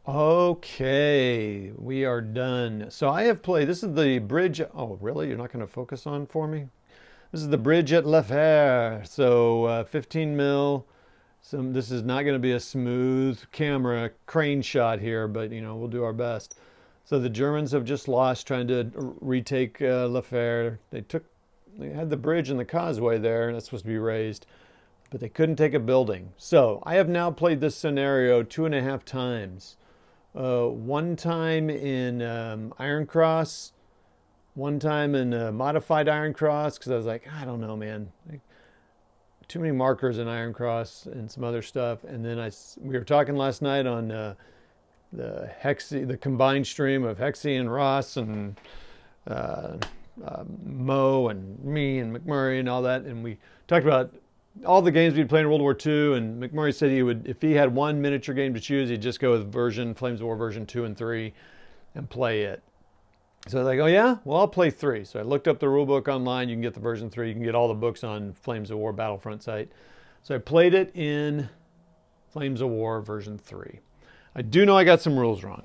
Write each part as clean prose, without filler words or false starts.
Okay, we are done. So I have played, this is the bridge. Oh, really? You're not going to focus on for me? This is the bridge at La Fiere. So 15 mil. This is not going to be a smooth camera crane shot here, but we'll do our best. So the Germans have just lost trying to retake La Fiere. They had the bridge and the causeway there, and that's supposed to be raised, but they couldn't take a building. So I have now played this scenario 2.5 times. One time in Iron Cross, one time in modified Iron Cross, because I was like, I don't know, man. Too many markers in Iron Cross and some other stuff. And then we were talking last night on the combined stream of Hexy and Ross and uh, Mo and me and McMurray and all that. And we talked about all the games we'd played in World War II, and McMurray said he would, if he had one miniature game to choose, he'd just go with Flames of War version 2 and 3 and play it. So I was like, oh yeah? Well, I'll play 3. So I looked up the rule book online. You can get the version 3. You can get all the books on Flames of War Battlefront site. So I played it in Flames of War version 3. I do know I got some rules wrong.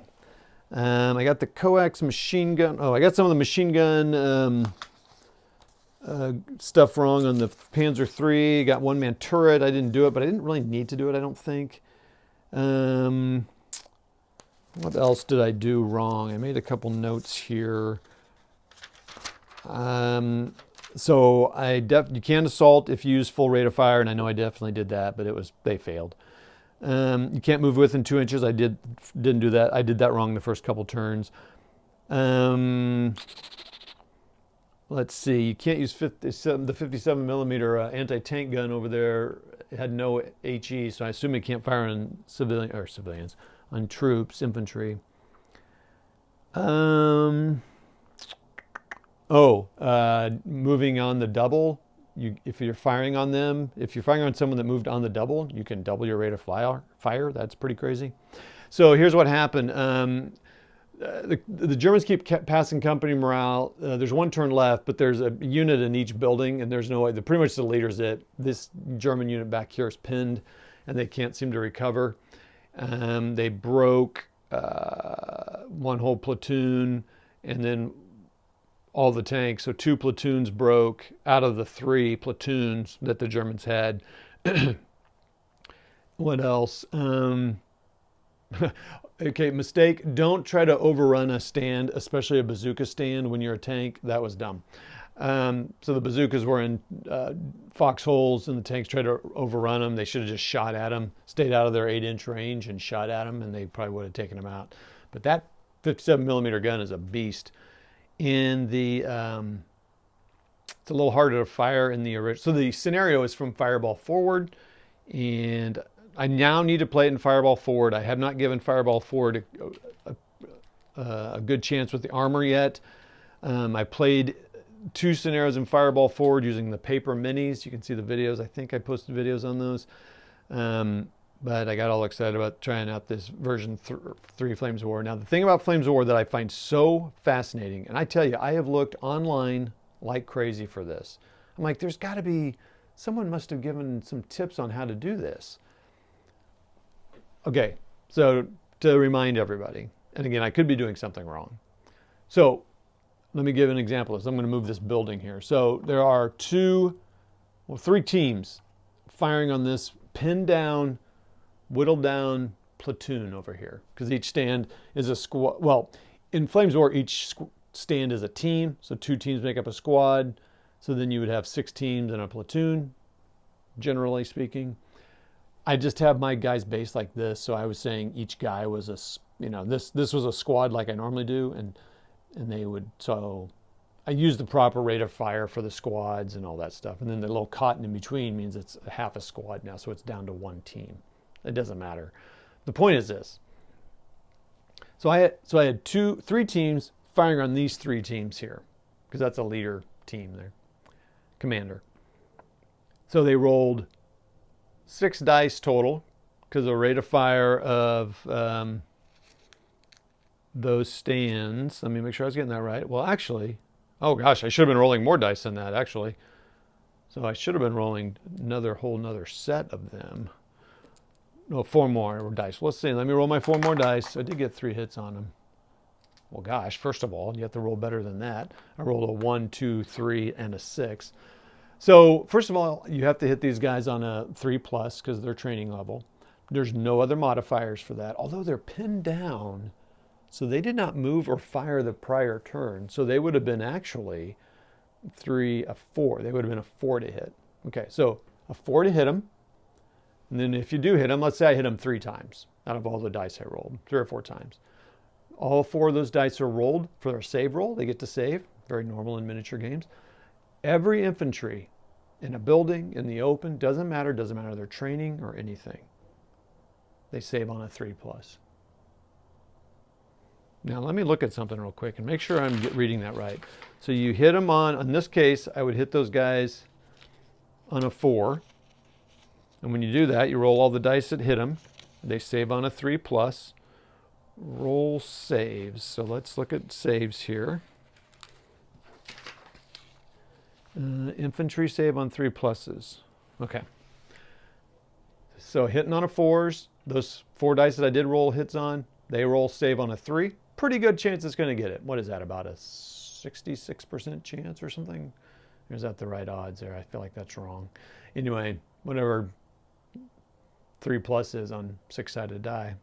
I got the coax machine gun. Oh, I got some of the machine gun stuff wrong on the Panzer III. Got one-man turret. I didn't do it, but I didn't really need to do it, I don't think. What else did I do wrong? I made a couple notes here. So you can assault if you use full rate of fire, and I know I definitely did that, but they failed. You can't move within 2 inches. I didn't do that. I did that wrong the first couple turns. Let's see. You can't use the 57 millimeter anti-tank gun over there. It had no HE, so I assume it can't fire on civilians, on troops, infantry. Moving on the double. If you're firing on them, if you're firing on someone that moved on the double, you can double your rate of fire. That's pretty crazy. So here's what happened. The Germans keep passing company morale. There's one turn left, but there's a unit in each building, and there's no way. Pretty much the leader's it. This German unit back here is pinned, and they can't seem to recover. They broke one whole platoon, and then all the tanks. So 2 platoons broke out of the 3 platoons that the Germans had. What else? Okay, mistake. Don't try to overrun a stand, especially a bazooka stand when you're a tank. That was dumb. So the bazookas were in foxholes, and the tanks tried to overrun them. They should have just shot at them, stayed out of their 8-inch range and shot at them, and they probably would have taken them out. But that 57 millimeter gun is a beast. It's a little harder to fire in the original. So the scenario is from Fireball Forward, and I now need to play it in Fireball Forward. I have not given Fireball Forward a good chance with the armor yet. I played 2 scenarios in Fireball Forward using the paper minis. You can see the videos. I think I posted videos on those. But I got all excited about trying out this version 3 Flames of War. Now, the thing about Flames of War that I find so fascinating, and I tell you, I have looked online like crazy for this. I'm like, there's got to be, someone must have given some tips on how to do this. Okay, so to remind everybody, and again, I could be doing something wrong. So let me give an example. I'm going to move this building here. So there are 3 teams firing on this pinned down, whittled down platoon over here, because each stand is a squad. Well, in Flames of War, each stand is a team, so 2 teams make up a squad. So then you would have 6 teams in a platoon, generally speaking. I just have my guys based like this, so I was saying each guy was this was a squad like I normally do, and they would, so I used the proper rate of fire for the squads and all that stuff, and then the little cotton in between means it's half a squad now, so it's down to 1 team. It doesn't matter. The point is this. So I had 3 teams firing on these 3 teams here, because that's a leader team there, commander. So they rolled 6 dice total, because the rate of fire of those stands. Let me make sure I was getting that right. Well, actually, oh gosh, I should have been rolling more dice than that, actually. So I should have been rolling another set of them. No, 4 more dice. Let's see. Let me roll my 4 more dice. I did get 3 hits on them. Well, gosh, first of all, you have to roll better than that. I rolled a 1, 2, 3, and a 6. So first of all, you have to hit these guys on a 3+ because they're training level. There's no other modifiers for that, although they're pinned down. So they did not move or fire the prior turn. So they would have been actually a 4. They would have been a 4 to hit. Okay, so a 4 to hit them. And then if you do hit them, let's say I hit them 3 times out of all the dice I rolled, 3 or 4 times. All 4 of those dice are rolled for their save roll. They get to save, very normal in miniature games. Every infantry in a building, in the open, doesn't matter their training or anything. They save on a 3+. Now let me look at something real quick and make sure I'm reading that right. So you hit them in this case, I would hit those guys on a 4. And when you do that, you roll all the dice that hit them. They save on a 3+. Roll saves. So let's look at saves here. Infantry save on 3+. Okay. So hitting on a 4s, those 4 dice that I did roll hits on, they roll save on a 3. Pretty good chance it's going to get it. What is that, about a 66% chance or something? Or is that the right odds there? I feel like that's wrong. Anyway, whatever 3+ is on 6-sided die,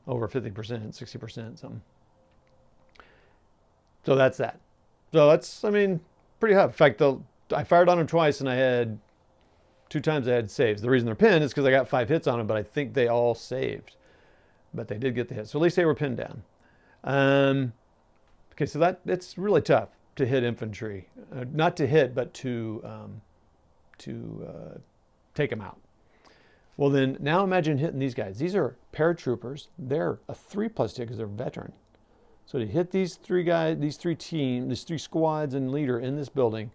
over 50%, 60%, something. So that's that. So that's, I mean, pretty high. In fact, I fired on them twice and I had 2 times I had saves. The reason they're pinned is because I got 5 hits on them, but I think they all saved. But they did get the hit. So at least they were pinned down. Okay, so it's really tough to hit infantry. Not to hit, but to take them out. Well then, now imagine hitting these guys. These are paratroopers. They're a 3+ hit because they're veteran. So to hit these 3 guys, these 3 teams, these 3 squads and leader in this building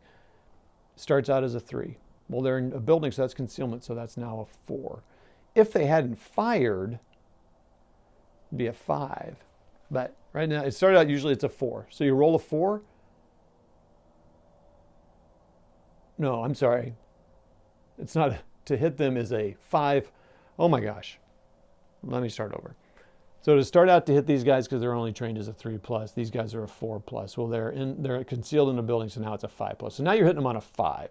starts out as a 3. Well, they're in a building, so that's concealment, so that's now a 4. If they hadn't fired, it'd be a 5. But right now, it started out usually it's a 4. So you roll a 4. No, I'm sorry. It's not, to hit them is a 5. Oh my gosh. Let me start over. So to start out to hit these guys, because they're only trained as a 3+, these guys are a 4+. Well, they're concealed in a building, so now it's a 5+. So now you're hitting them on a 5.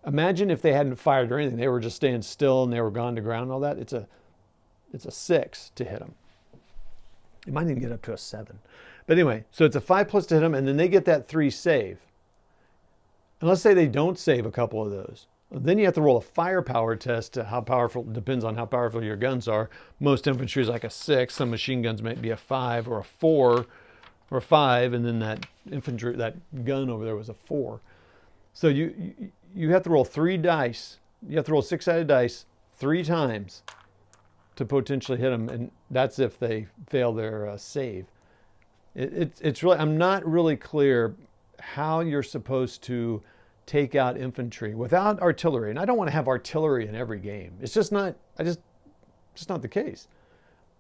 Imagine if they hadn't fired or anything. They were just staying still and they were gone to ground and all that. It's a 6 to hit them. It might even get up to a 7. But anyway, so it's a 5+ to hit them, and then they get that 3 save. And let's say they don't save a couple of those. Then you have to roll a firepower test to how powerful, depends on how powerful your guns are. Most infantry is like a 6. Some machine guns might be a 5 or a 4 or a 5. And then that infantry, that gun over there was a 4. So you have to roll 3 dice. You have to roll 6-sided dice 3 times to potentially hit them. And that's if they fail their save. It's really, I'm not really clear how you're supposed to take out infantry without artillery. And I don't want to have artillery in every game. It's just not, just not the case.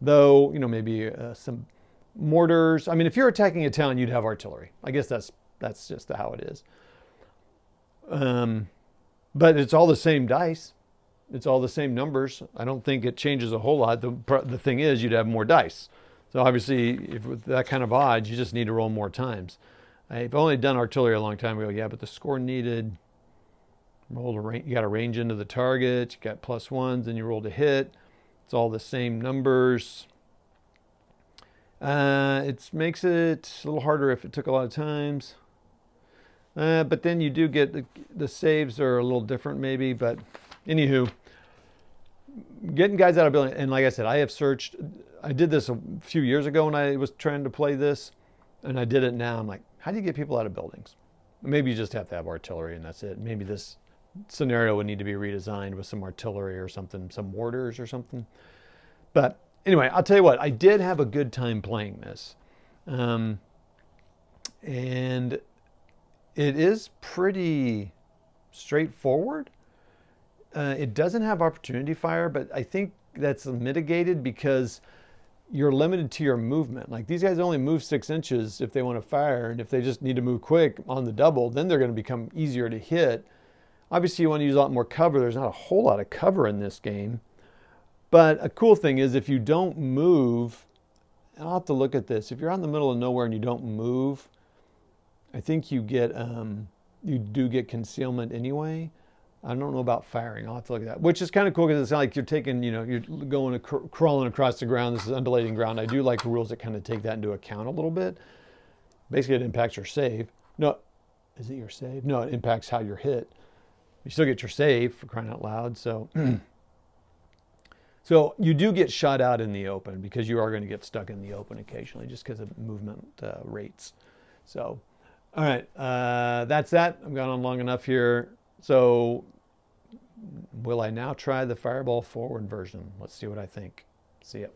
Though, maybe some mortars. I mean, if you're attacking a town, you'd have artillery. I guess that's just how it is. But it's all the same dice. It's all the same numbers. I don't think it changes a whole lot. The thing is, you'd have more dice. So obviously, if with that kind of odds, you just need to roll more times. I've only done artillery a long time ago, yeah, but the score needed, you got a range into the target, you got +1s, and you rolled a hit. It's all the same numbers. It makes it a little harder if it took a lot of times. But then you do get, the saves are a little different maybe, but anywho, getting guys out of building, and like I said, I have searched, I did this a few years ago when I was trying to play this, and I did it now. I'm like, how do you get people out of buildings? Maybe you just have to have artillery and that's it. Maybe this scenario would need to be redesigned with some artillery or something, some mortars or something. But anyway, I'll tell you what, I did have a good time playing this. And it is pretty straightforward. It doesn't have opportunity fire, but I think that's mitigated because you're limited to your movement. Like these guys only move 6 inches if they want to fire, and if they just need to move quick on the double, then they're going to become easier to hit. Obviously, you want to use a lot more cover. There's not a whole lot of cover in this game. But a cool thing is if you don't move, and I'll have to look at this. If you're out in the middle of nowhere and you don't move, I think you do get concealment anyway. I don't know about firing. I'll have to look at that, which is kind of cool because it's not like you're taking, you're going crawling across the ground. This is undulating ground. I do like rules that kind of take that into account a little bit. Basically, it impacts your save. No, is it your save? No, it impacts how you're hit. You still get your save, for crying out loud. So, so you do get shot out in the open because you are going to get stuck in the open occasionally just because of movement rates. So, all right, that's that. I've gone on long enough here. So will I now try the Fireball forward version? Let's see what I think. See ya.